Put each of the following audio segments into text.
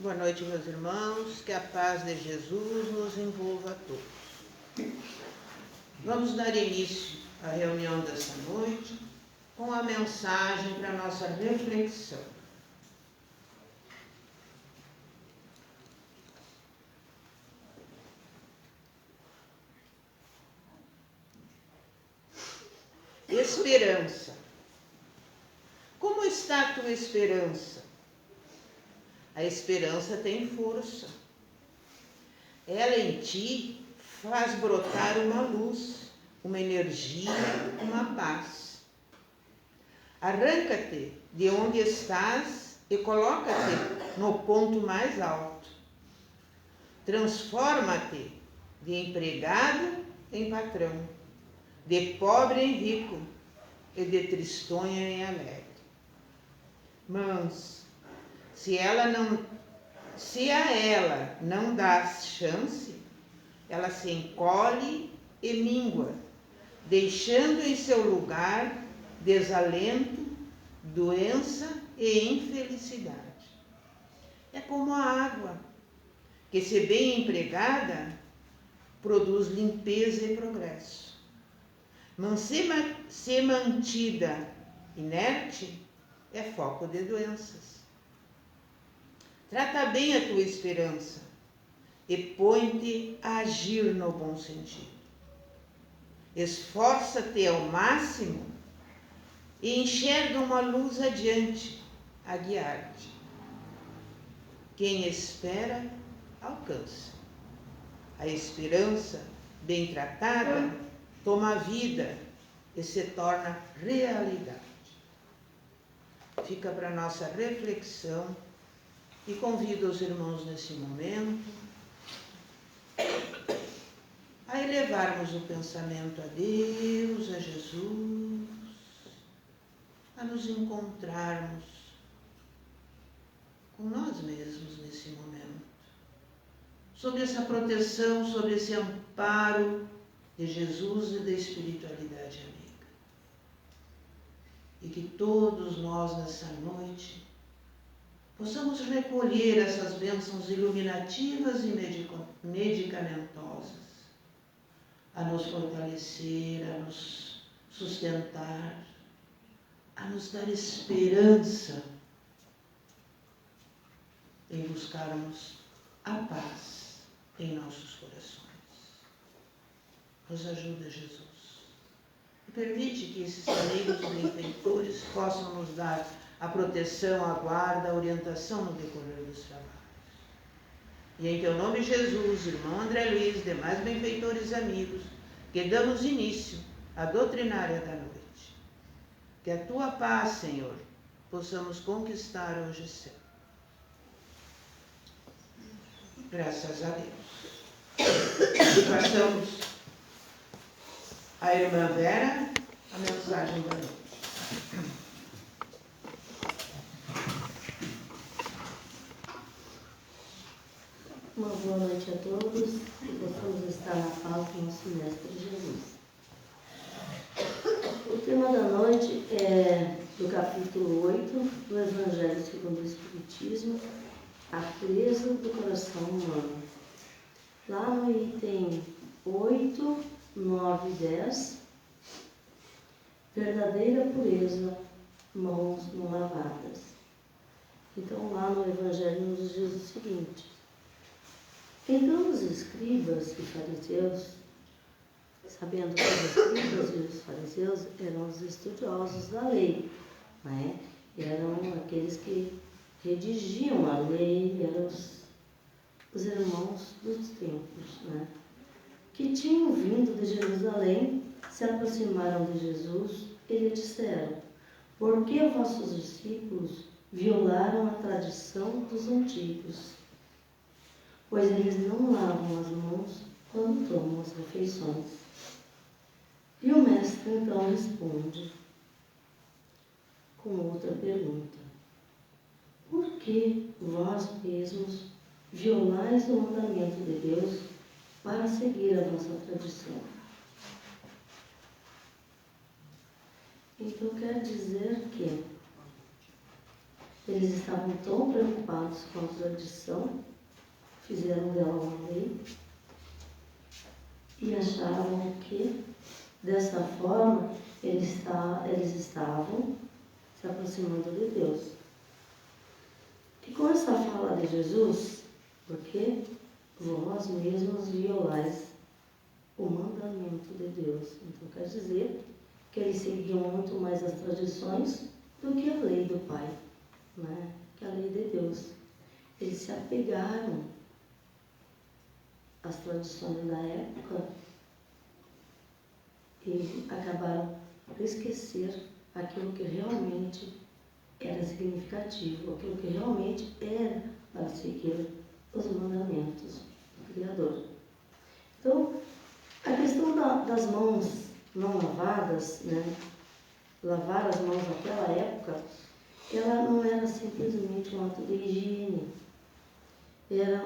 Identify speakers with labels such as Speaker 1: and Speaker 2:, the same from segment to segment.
Speaker 1: Boa noite, meus irmãos, que a paz de Jesus nos envolva a todos. Vamos dar início à reunião dessa noite com a mensagem para a nossa reflexão. Esperança. Como está a tua esperança? A esperança tem força. Ela em ti faz brotar uma luz, uma energia, uma paz. Arranca-te de onde estás e coloca-te no ponto mais alto. Transforma-te de empregado em patrão, de pobre em rico e de tristonha em alegre. Mas se a ela não dás chance, ela se encolhe e míngua, deixando em seu lugar desalento, doença e infelicidade. É como a água, que se bem empregada, produz limpeza e progresso. Mas se mantida inerte, é foco de doenças. Trata bem a tua esperança e põe-te a agir no bom sentido. Esforça-te ao máximo e enxerga uma luz adiante a guiar-te. Quem espera, alcança. A esperança, bem tratada, toma vida e se torna realidade. Fica para nossa reflexão e convido os irmãos nesse momento a elevarmos o pensamento a Deus, a Jesus, a nos encontrarmos com nós mesmos nesse momento, sob essa proteção, sob esse amparo de Jesus e da espiritualidade amiga. E que todos nós nessa noite possamos recolher essas bênçãos iluminativas e medicamentosas, a nos fortalecer, a nos sustentar, a nos dar esperança em buscarmos a paz em nossos corações. Nos ajuda, Jesus. E permite que esses amigos benfeitores possam nos dar a proteção, a guarda, a orientação no decorrer dos trabalhos. E em teu nome, Jesus, irmão André Luiz, demais benfeitores e amigos, que damos início à doutrinária da noite. Que a tua paz, Senhor, possamos conquistar hoje sempre. Graças a Deus. Passamos à irmã Vera a mensagem da noite.
Speaker 2: Uma boa noite a todos, que possamos estar na paz do nosso Mestre Jesus. O tema da noite é do capítulo 8 do Evangelho segundo o Espiritismo, a pureza do coração humano. Lá no item 8, 9 e 10, verdadeira pureza, mãos não lavadas. Então lá no Evangelho nos diz o seguinte: então os escribas e fariseus, sabendo que os escribas e os fariseus eram os estudiosos da lei, né? Eram aqueles que redigiam a lei, eram os irmãos dos tempos, né? Que tinham vindo de Jerusalém, se aproximaram de Jesus e lhe disseram: por que vossos discípulos violaram a tradição dos antigos? Pois eles não lavam as mãos quando tomam as refeições. E o mestre então responde com outra pergunta: por que vós mesmos violais o mandamento de Deus para seguir a vossa tradição? Então quer dizer que Eles estavam tão preocupados com a tradição, fizeram dela uma lei e achavam que, dessa forma, eles estavam se aproximando de Deus. E com essa fala de Jesus, porque vós mesmos violais o mandamento de Deus. Então quer dizer que eles seguiam muito mais as tradições do que a lei do Pai, né? Que a lei de Deus. Eles se apegaram às tradições da época e acabaram por esquecer aquilo que realmente era significativo, aquilo que realmente era para seguir os mandamentos do Criador. Então, a questão das mãos não lavadas, né? Lavar as mãos naquela época, ela não era simplesmente um ato de higiene, era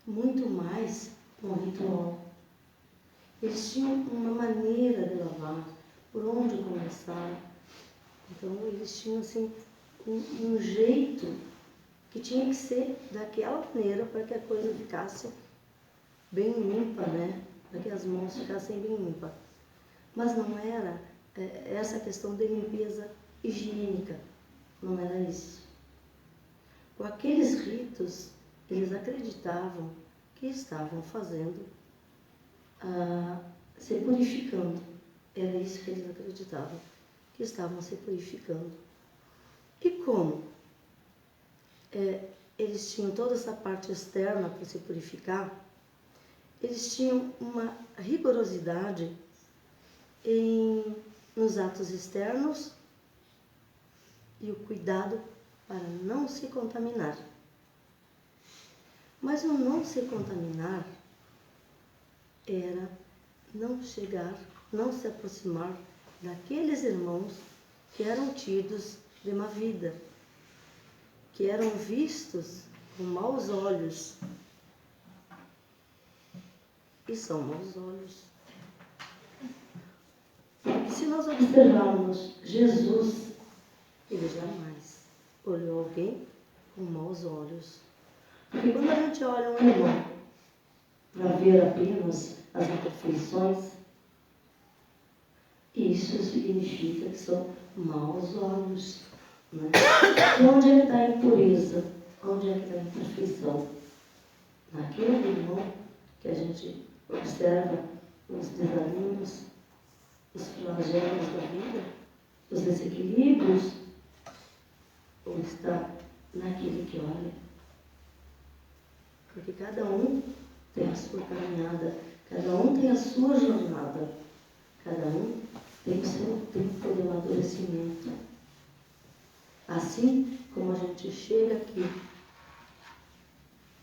Speaker 2: muito mais um ritual. Eles tinham uma maneira de lavar, por onde começar. Então, eles tinham assim, um jeito que tinha que ser daquela maneira para que a coisa ficasse bem limpa, né? Para que as mãos ficassem bem limpas. Mas não era essa questão de limpeza higiênica, não era isso. Com aqueles ritos, eles acreditavam que estavam fazendo, se purificando. Era isso que eles acreditavam, que estavam se purificando. E como eles tinham toda essa parte externa para se purificar, eles tinham uma rigorosidade nos atos externos e o cuidado para não se contaminar. Mas o não se contaminar era não se aproximar daqueles irmãos que eram tidos de má vida, que eram vistos com maus olhos. E são maus olhos. Se nós observarmos Jesus, ele jamais olhou alguém com maus olhos. Porque quando a gente olha um irmão para ver apenas as imperfeições, isso significa que são maus olhos. Né? E onde é que está a impureza? Onde é que está a imperfeição? Naquele irmão que a gente observa os desaninos, os flagelos da vida, os desequilíbrios, ou está naquele que olha? Porque cada um tem a sua caminhada, cada um tem a sua jornada, cada um tem o seu tempo de amadurecimento. Assim como a gente chega aqui,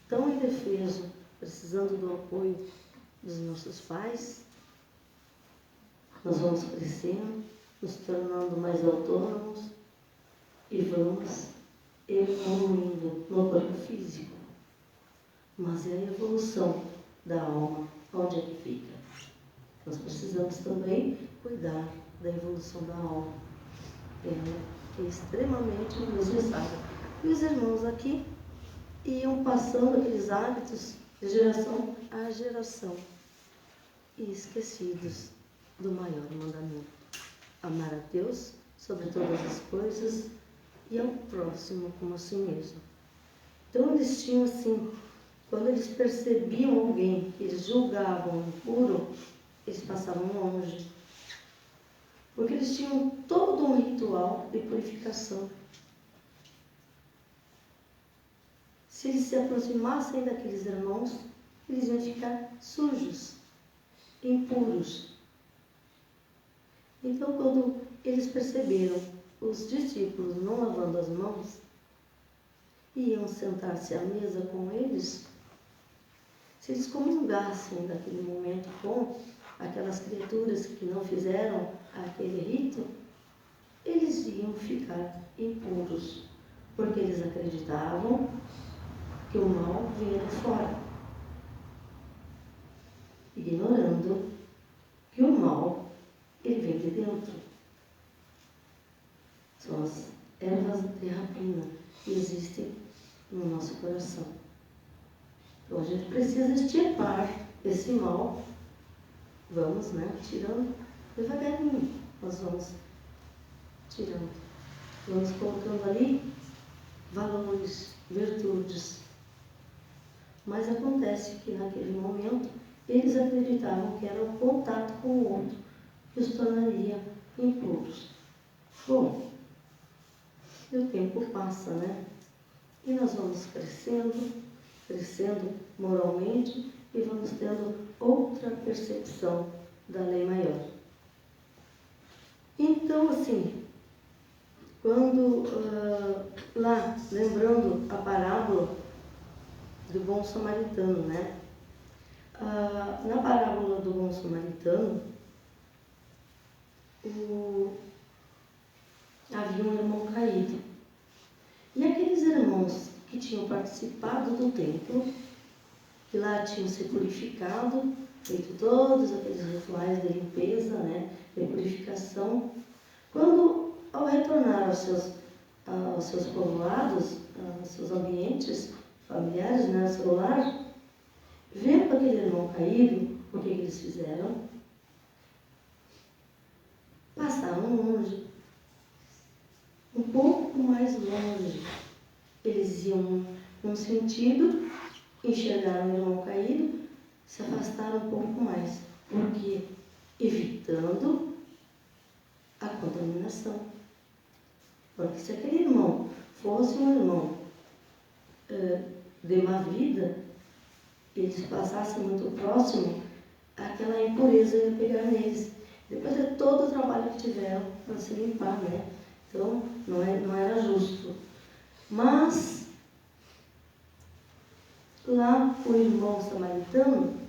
Speaker 2: tão indefeso, precisando do apoio dos nossos pais, nós vamos crescendo, nos tornando mais autônomos e vamos evoluindo no corpo físico. Mas é a evolução da alma, onde é que fica? Nós precisamos também cuidar da evolução da alma. É extremamente necessário. E os irmãos aqui iam passando aqueles hábitos de geração a geração e esquecidos do maior mandamento: amar a Deus sobre todas as coisas e ao próximo como a si mesmo. Então eles tinham assim, quando eles percebiam alguém que eles julgavam impuro, eles passavam longe. Porque eles tinham todo um ritual de purificação. Se eles se aproximassem daqueles irmãos, eles iam ficar sujos, impuros. Então, quando eles perceberam os discípulos não lavando as mãos, iam sentar-se à mesa com eles, se eles comungassem naquele momento com aquelas criaturas que não fizeram aquele rito, eles iam ficar impuros, porque eles acreditavam que o mal vinha de fora, ignorando que o mal, ele vem de dentro. São ervas de rapina que existem no nosso coração. Então a gente precisa extirpar esse mal. Vamos, tirando devagarinho. Nós vamos tirando. Vamos colocando ali valores, virtudes. Mas acontece que naquele momento eles acreditavam que era o contato com o outro que os tornaria impuros. Bom, e o tempo passa, E nós vamos crescendo moralmente e vamos tendo outra percepção da lei maior. Então, assim, quando lá, lembrando a parábola do bom samaritano, na parábola do bom samaritano, havia um irmão caído. E aqueles irmãos que tinham participado do templo, que lá tinham se purificado, feito todos aqueles rituais de limpeza, de purificação, quando, ao retornar aos seus povoados, aos seus ambientes familiares, ao seu lar, vendo aquele irmão caído, o que eles fizeram? Passaram longe, um pouco mais longe. Eles iam num sentido, enxergaram o irmão caído, se afastaram um pouco mais, porque evitando a contaminação. Porque se aquele irmão fosse um irmão de má vida, eles passassem muito próximo, aquela impureza ia pegar neles. Depois de todo o trabalho que tiveram para se limpar, Então, não era justo. Mas, lá o irmão samaritano,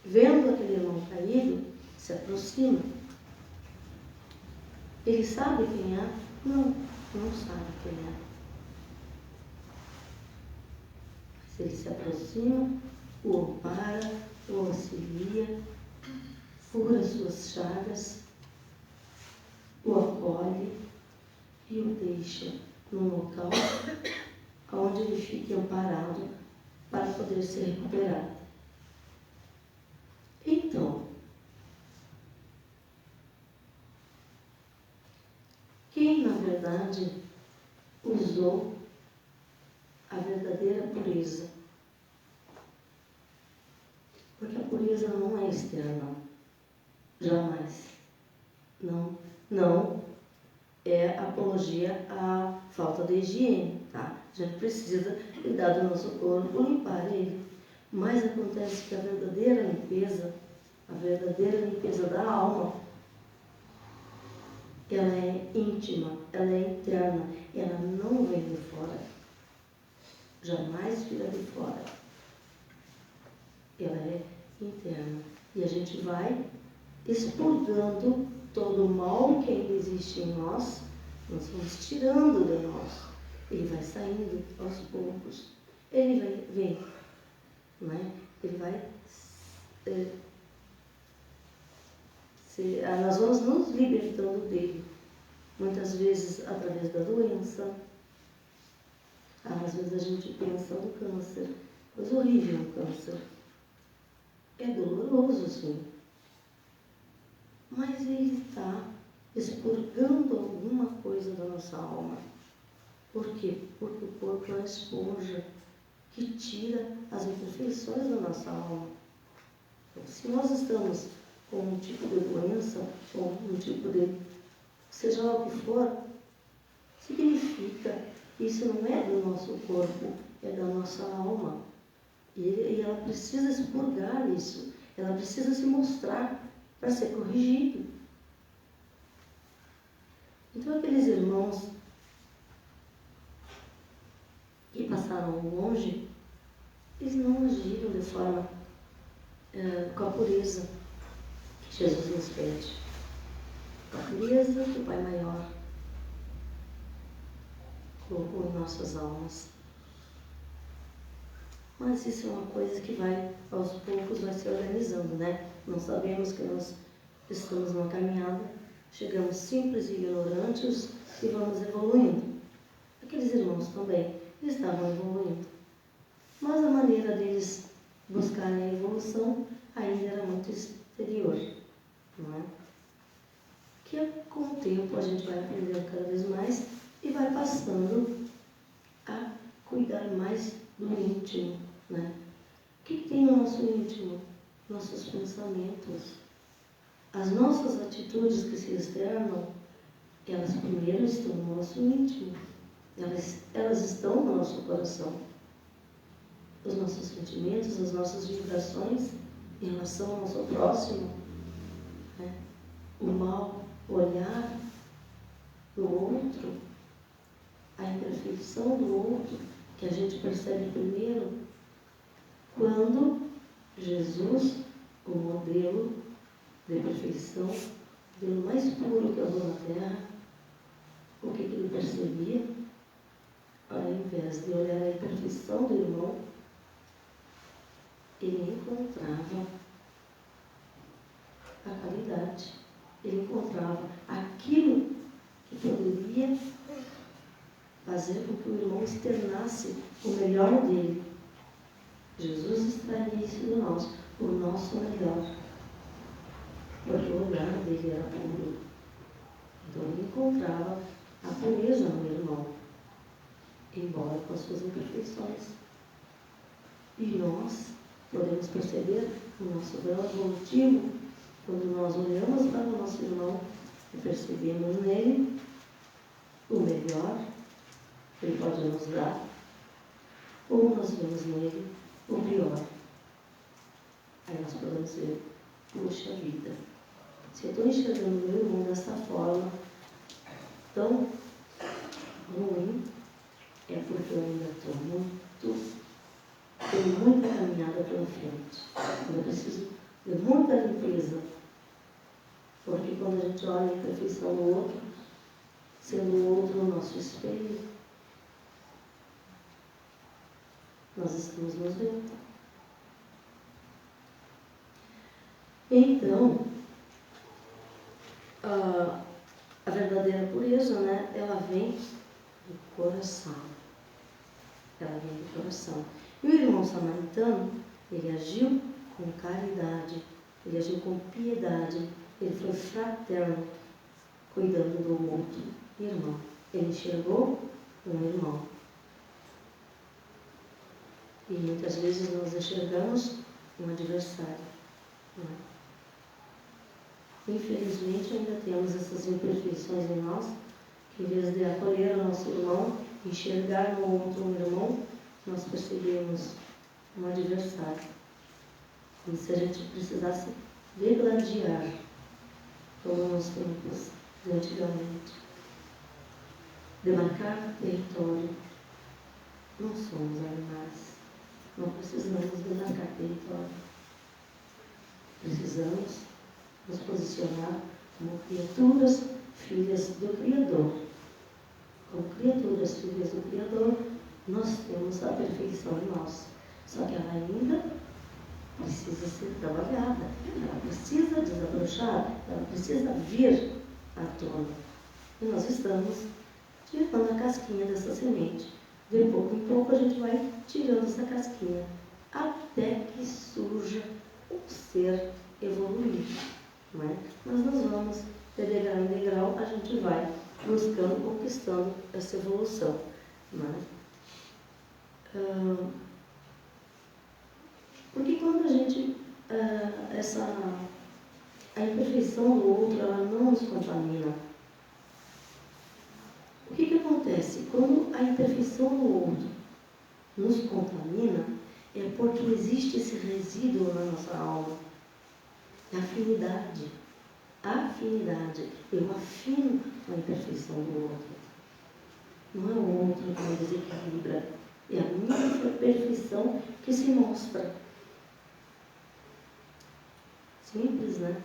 Speaker 2: vendo aquele irmão caído, se aproxima. Ele sabe quem é? Não sabe quem é. Mas ele se aproxima, o ampara, o auxilia, cura as suas chagas, o acolhe e o deixa num local onde ele fique amparado para poder ser recuperado. Então, quem na verdade usou a verdadeira pureza? Porque a pureza não é externa, jamais. Não é apologia à falta de higiene, A gente precisa cuidar do nosso corpo, limpar ele. Mas acontece que a verdadeira limpeza da alma, ela é íntima, ela é interna, ela não vem de fora. Jamais virá de fora. Ela é interna. E a gente vai expurgando todo o mal que ainda existe em nós vamos tirando de nós. Ele vai saindo aos poucos. Ele vem, Ele vai nós vamos nos libertando dele. Muitas vezes através da doença. Às vezes a gente pensa no câncer. Coisa horrível o câncer. É doloroso, sim. Mas ele está expurgando alguma coisa da nossa alma. Por quê? Porque o corpo é uma esponja que tira as imperfeições da nossa alma. Então, se nós estamos com um tipo de doença, ou um tipo de, seja lá o que for, significa que isso não é do nosso corpo, é da nossa alma. E ela precisa expurgar isso, ela precisa se mostrar para ser corrigido. Então, aqueles irmãos que passaram longe, eles não agiram de forma com a pureza que Jesus nos pede. Com a pureza que o Pai Maior colocou em nossas almas. Mas isso é uma coisa que vai, aos poucos, vai se organizando, Não sabemos que nós estamos numa caminhada chegamos simples e ignorantes e vamos evoluindo. Aqueles irmãos também estavam evoluindo. Mas a maneira deles buscarem a evolução ainda era muito exterior, não é? Que com o tempo a gente vai aprendendo cada vez mais e vai passando a cuidar mais do íntimo, né? O que tem no nosso íntimo? Nossos pensamentos. As nossas atitudes que se externam, elas primeiro estão no nosso íntimo. Elas estão no nosso coração. Os nossos sentimentos, as nossas vibrações em relação ao nosso próximo, né? O mal olhar do outro, a imperfeição do outro, que a gente percebe primeiro quando Jesus, o modelo de perfeição, o modelo mais puro que andou na Terra, o que ele percebia? Ao invés de olhar a imperfeição do irmão, ele encontrava a qualidade, ele encontrava aquilo que poderia fazer com que o irmão externasse o melhor dele. Jesus extraía isso de nós, o nosso melhor, porque o olhar dele era puro. Então ele encontrava a pureza no irmão, embora com as suas imperfeições. E nós podemos perceber o nosso grau evolutivo quando nós olhamos para o nosso irmão e percebemos nele o melhor que ele pode nos dar, ou nós vemos nele o pior. Aí nós podemos dizer, puxa vida, se eu estou enxergando o meu irmão dessa forma tão ruim, é porque eu ainda tenho muita caminhada pela frente. Eu preciso de muita limpeza. Porque quando a gente olha a imperfeição do outro, sendo o outro o nosso espelho, nós estamos nos vendo. Então, a verdadeira pureza, né, ela vem do coração. Ela vem do coração. E o irmão samaritano, ele agiu com caridade, ele agiu com piedade, ele foi fraterno, cuidando do outro irmão. Ele enxergou um irmão. E muitas vezes nós enxergamos um adversário. Não é? Infelizmente ainda temos essas imperfeições em nós, que em vez de acolher o nosso irmão, enxergar no outro um irmão, nós percebemos um adversário. Como se a gente precisasse degladiar, como nos tempos de antigamente. Demarcar território. Não somos animais. Não precisamos demarcar território. Precisamos nos posicionar como criaturas filhas do Criador. Como criaturas filhas do Criador, nós temos a perfeição em nós. Só que ela ainda precisa ser trabalhada, ela precisa desabrochar, ela precisa vir à tona. E nós estamos tirando a casquinha dessa semente. De pouco em pouco a gente vai tirando essa casquinha, até que surja um ser evoluído. Não é? Mas nós vamos, de degrau em degrau, a gente vai buscando, conquistando essa evolução. Não é? Porque quando a gente, a imperfeição do outro, ela não nos contamina. O que acontece? Quando a imperfeição do outro nos contamina, é porque existe esse resíduo na nossa alma. Afinidade. Afinidade. Eu afino com a imperfeição do outro. Não é o outro que me desequilibra. É a minha perfeição que se mostra. Simples, né?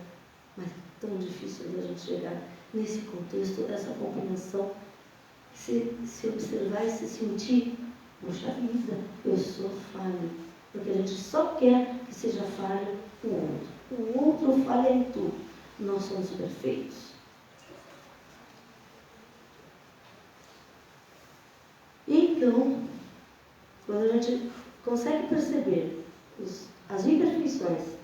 Speaker 2: Mas é tão difícil de a gente chegar nesse contexto, essa compreensão, se observar e se sentir, puxa vida, eu sou falho. Porque a gente só quer que seja falho o outro. O outro falha em tudo. Nós somos perfeitos. Então, quando a gente consegue perceber as imperfeições,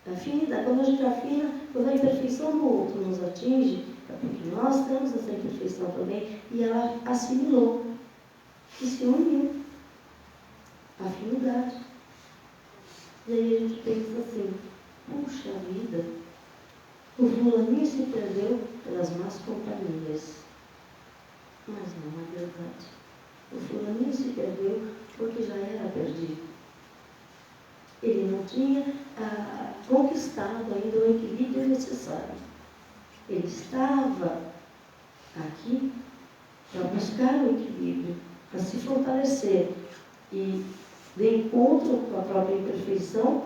Speaker 2: a afinidade, quando a gente afina, quando a imperfeição do outro nos atinge, é porque nós temos essa imperfeição também, e ela assimilou e se uniu. Afinidade. E aí a gente pensa assim, puxa vida, o fulaninho se perdeu pelas más companhias. Mas não é verdade. O fulaninho se perdeu porque já era perdido. Ele não tinha conquistado ainda o equilíbrio necessário. Ele estava aqui para buscar o equilíbrio, para se fortalecer. E, de encontro com a própria imperfeição,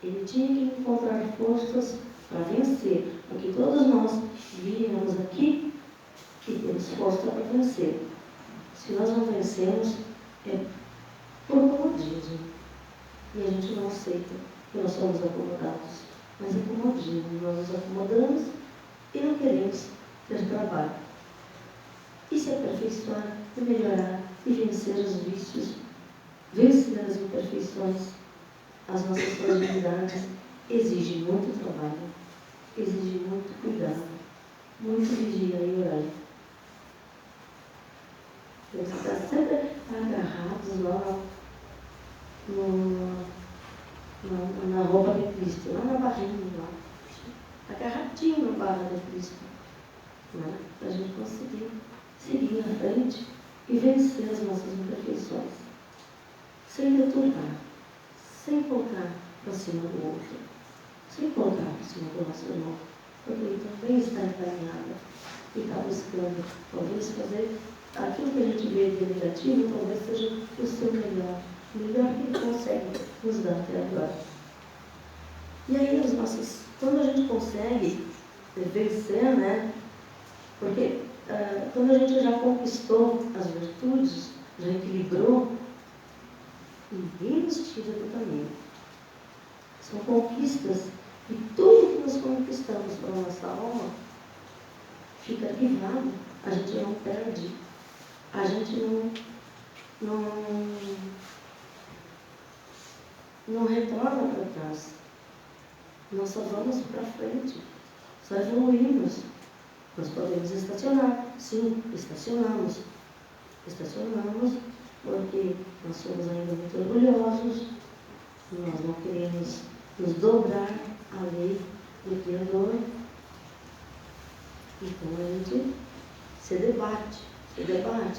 Speaker 2: ele tinha que encontrar forças para vencer. Porque todos nós viemos aqui e temos força para vencer. Se nós não vencemos, é por comodismo. E a gente não aceita que nós somos acomodados. Mas é comodismo. Nós nos acomodamos e não queremos ter trabalho. E se aperfeiçoar, e melhorar, e vencer os vícios, vencer as imperfeições, as nossas fragilidades, exige muito trabalho, exige muito cuidado, muito vigia e orar. Temos que estar sempre agarrados lá na roupa de Cristo, lá na barrinha, lá, agarradinho na barra de Cristo, né? Para a gente conseguir seguir à frente e vencer as nossas imperfeições, sem deturpar, sem colocar para cima do outro, sem colocar para cima do nosso irmão, porque ele também está encaminhado e está buscando, talvez, fazer aquilo que a gente vê de negativo, talvez seja o seu melhor que ele consegue nos dar até agora. E aí, quando a gente consegue vencer, né? Porque quando a gente já conquistou as virtudes, já equilibrou, ninguém nos tira do caminho. São conquistas e tudo que nós conquistamos para a nossa alma fica arquivado. A gente não perde. A gente não retorna para trás. Nós só vamos para frente. Só evoluímos. Nós podemos estacionar. Sim, estacionamos. Estacionamos porque nós somos ainda muito orgulhosos. Nós não queremos nos dobrar à lei do Criador. Então a gente se debate,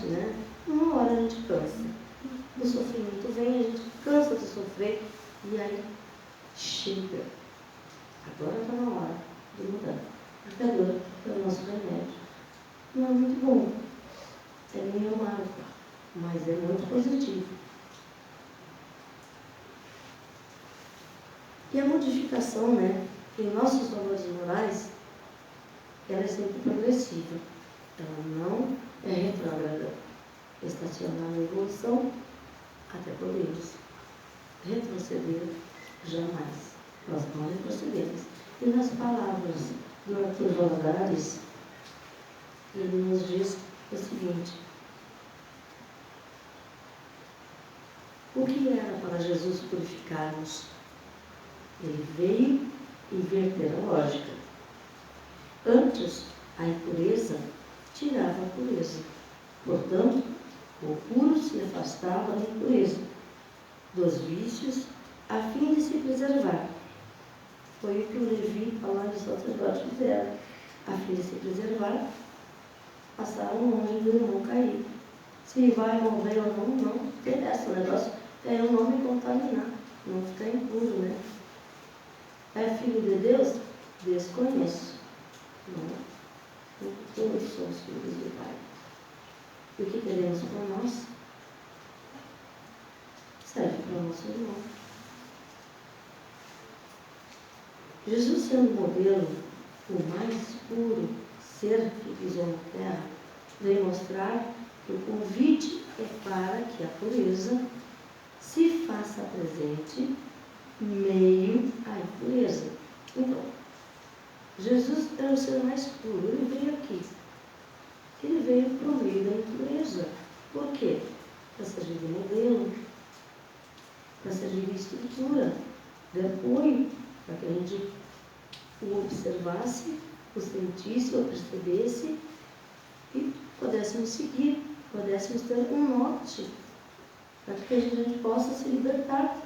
Speaker 2: né? Uma hora a gente cansa. O sofrimento vem, a gente cansa de sofrer e aí chega. Agora está na hora de mudar. A dor é o nosso remédio. Não é muito bom. É meio amargo, mas é muito positivo. E a modificação, né, em nossos valores morais, ela é sempre progressiva. Ela não é retrógrada. Estacionar na evolução até podermos retroceder jamais. Nós não retrocedemos. E nas palavras do Arthur Valadares, ele nos diz o seguinte: o que era para Jesus purificar-nos? Ele veio inverter a lógica. Antes, a impureza tirava a pureza. Portanto, o puro se afastava da impureza, dos vícios, a fim de se preservar. Foi o que o Levi, lá de sacerdote, fizeram. A fim de se preservar, passaram longe do irmão cair. Se vai morrer ou não, não interessa. O negócio é o não me contaminar, não ficar impuro, né? É filho de Deus? Desconheço. Não. Todos somos filhos do Pai. E o que queremos para nós serve para o nosso irmão. Jesus, sendo modelo, o mais puro ser que pisou na terra, veio mostrar que o convite é para que a pureza se faça presente meio à impureza. Então, Jesus é o ser mais puro, ele veio aqui. Ele veio para o meio da impureza. Por quê? para servir de modelo, para servir de estrutura, de apoio, para que a gente o observasse, o sentisse, o percebesse e pudéssemos seguir, pudéssemos ter um norte, para que a gente possa se libertar.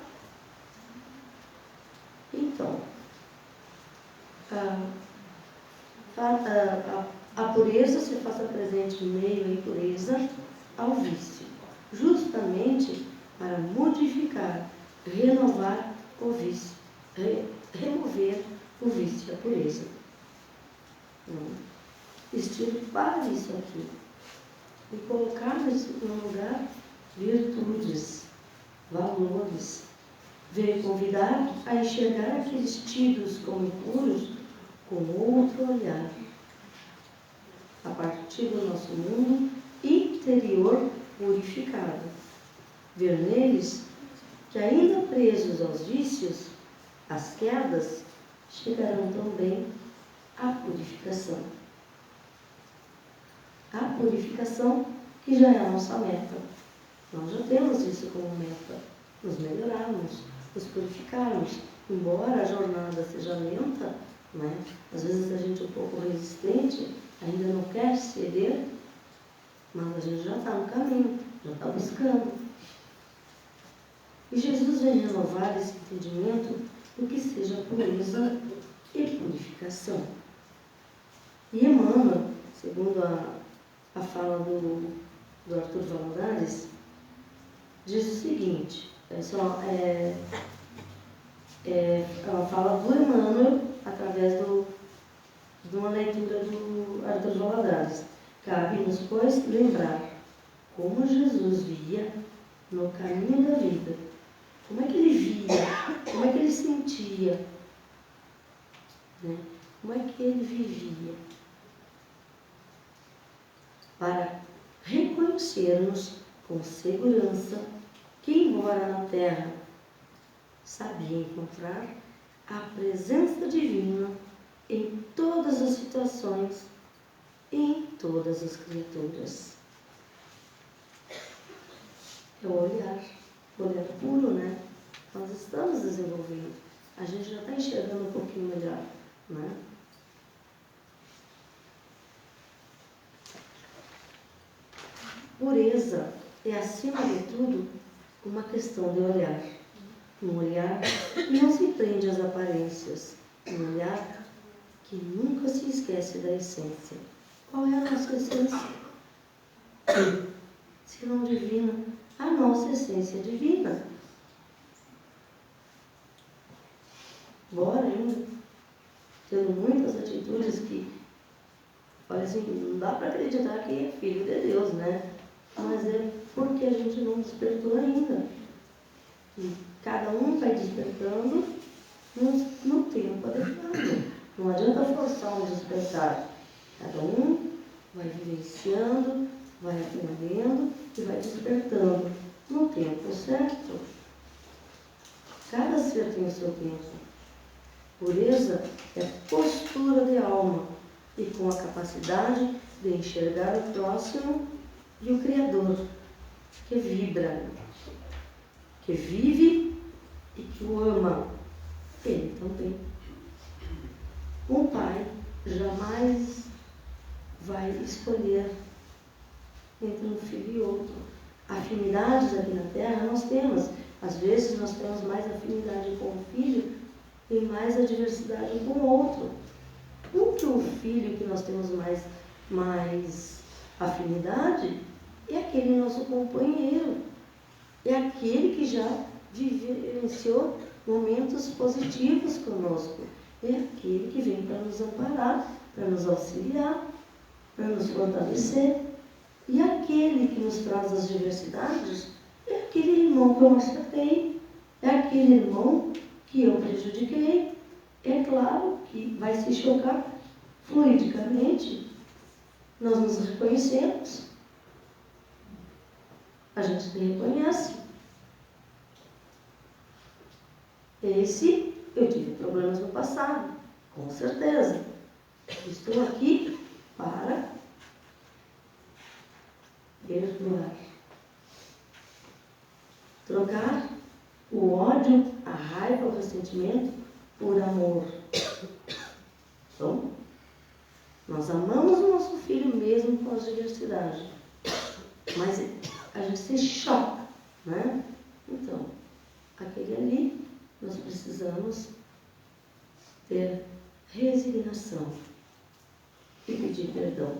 Speaker 2: Então, a pureza se faça presente em meio à impureza, ao vício, justamente para modificar, renovar o vício, remover o vício, a pureza. Extirpar isso aqui e colocar no lugar virtudes, valores. Veio convidar a enxergar aqueles tidos como impuros com outro olhar, a partir do nosso mundo interior purificado. Ver neles que, ainda presos aos vícios, às quedas, chegarão também à purificação. A purificação que já é a nossa meta. Nós já temos isso como meta, nos melhorarmos, nos purificarmos. Embora a jornada seja lenta, né? Às vezes a gente é um pouco resistente, ainda não quer ceder, mas a gente já está no caminho, já está buscando. E Jesus vem renovar esse entendimento do que seja pureza e purificação. E Emmanuel, segundo a fala do Arthur Valadares, diz o seguinte, é uma fala do Emmanuel através de uma leitura do Arthur Valadares. Cabe-nos, pois, lembrar como Jesus via no caminho da vida. Como é que ele via? Como é que ele sentia? Né? Como é que ele vivia? Para reconhecermos com segurança que, embora na Terra sabia encontrar a presença divina em todas as situações e em todas as criaturas. É o olhar puro, né? Nós estamos desenvolvendo. A gente já está enxergando um pouquinho melhor, né? Pureza é, acima de tudo, uma questão de olhar. Um olhar que não se prende às aparências. Um olhar que nunca se esquece da essência. Qual é a nossa essência? Se não divina, a nossa essência divina. Embora ainda tendo muitas atitudes que, olha assim, não dá para acreditar que é filho de Deus, né? Mas é porque a gente não despertou ainda. E cada um vai despertando no tempo adequado. Não adianta forçar um despertar. Cada um vai vivenciando, vai aprendendo e vai despertando no tempo certo. Cada ser tem o seu tempo. Pureza é postura de alma e com a capacidade de enxergar o próximo e o Criador, que vibra, que vive e que o ama. Ele também. Um pai jamais vai escolher entre um filho e outro. Afinidades aqui na Terra nós temos. Às vezes nós temos mais afinidade com o filho e mais adversidade com o outro. O filho que nós temos mais afinidade é aquele nosso companheiro. É aquele que já vivenciou momentos positivos conosco. É aquele que vem para nos amparar, para nos auxiliar, para nos fortalecer. E aquele que nos traz as diversidades é aquele irmão que eu machuquei, é aquele irmão que eu prejudiquei. É claro que vai se chocar fluidicamente. Nós nos reconhecemos. A gente se reconhece. Esse, eu tive problemas no passado, com certeza. Estou aqui para perdoar. Trocar o ódio, a raiva, o ressentimento por amor. Então, nós amamos o nosso filho mesmo com as diversidades, mas a gente se choca, né? Então, aquele ali, nós precisamos ter resignação e pedir perdão.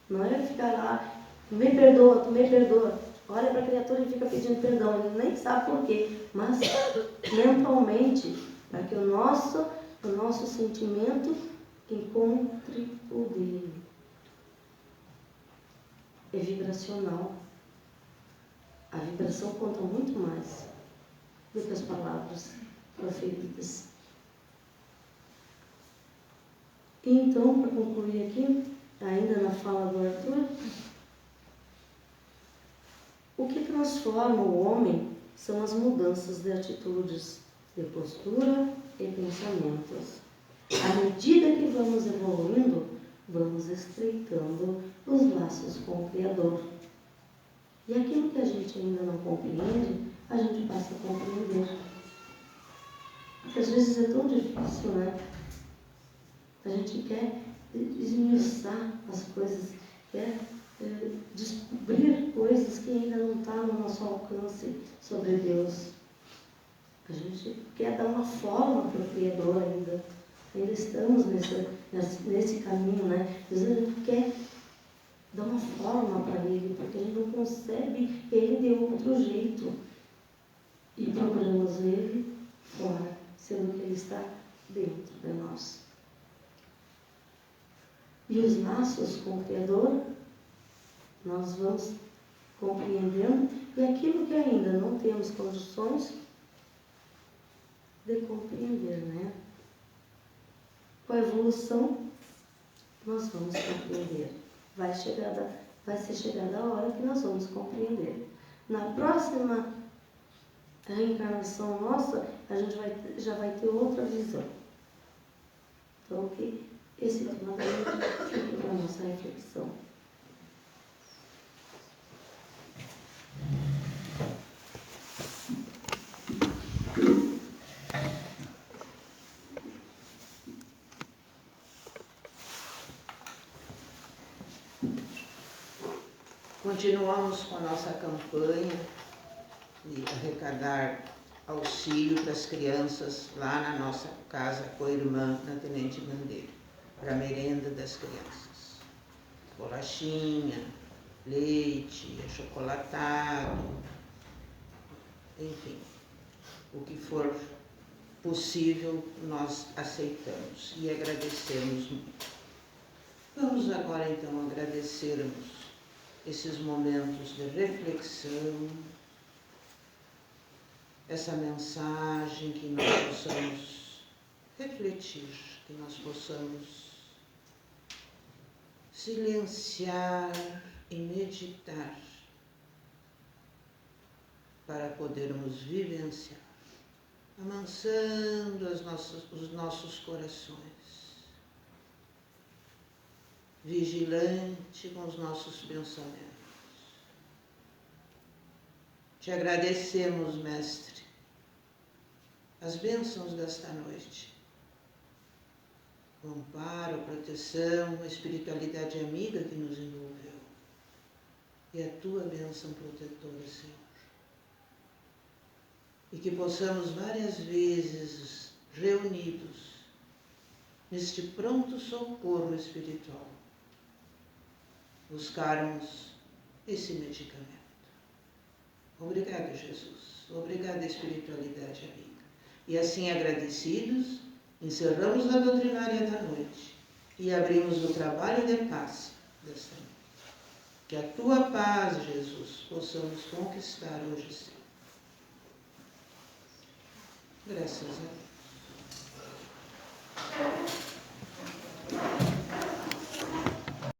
Speaker 2: Não é ficar lá, tu me perdoa. Olha para a criatura e fica pedindo perdão, ele nem sabe por quê, mas mentalmente, para que o nosso sentimento encontre o dele. É vibracional. A vibração conta muito mais do que as palavras proferidas. E então, para concluir aqui, ainda na fala do Arthur, o que transforma o homem são as mudanças de atitudes, de postura e pensamentos. À medida que vamos evoluindo, vamos estreitando os laços com o Criador. E aquilo que a gente ainda não compreende, a gente passa a compreender. Porque às vezes é tão difícil, né? A gente quer esmiuçar as coisas, quer descobrir coisas que ainda não estão no nosso alcance sobre Deus. A gente quer dar uma forma para o Criador ainda. Ainda estamos nesse caminho, né? Às vezes a gente quer dar uma forma para Ele, porque a gente não concebe Ele de outro jeito. E procuramos Ele fora, sendo que Ele está dentro de nós. E os laços com o Criador, nós vamos compreendendo, e aquilo que ainda não temos condições de compreender, né? Com a evolução, nós vamos compreender. Vai ser chegada a hora que nós vamos compreender. Na próxima reencarnação nossa, a gente já vai ter outra visão. Então, que esse tema fica para a nossa reflexão.
Speaker 1: Continuamos com a nossa campanha de arrecadar auxílio para as crianças lá na nossa casa co-irmã, na Tenente Bandeira, para a merenda das crianças. Bolachinha, leite, achocolatado, enfim, o que for possível nós aceitamos e agradecemos muito. Vamos agora então agradecermos esses momentos de reflexão, essa mensagem, que nós possamos refletir, que nós possamos silenciar e meditar para podermos vivenciar, amansando os nossos corações, vigilante com os nossos pensamentos. Te agradecemos, Mestre, as bênçãos desta noite, o amparo, a proteção, a espiritualidade amiga que nos envolveu e a Tua bênção protetora, Senhor. E que possamos várias vezes, reunidos, neste pronto socorro espiritual, buscarmos esse medicamento. Obrigada, Jesus. Obrigada, espiritualidade amiga. E assim, agradecidos, encerramos a doutrinária da noite e abrimos o trabalho de paz desta noite. Que a Tua paz, Jesus, possamos conquistar hoje sim. Graças a Deus.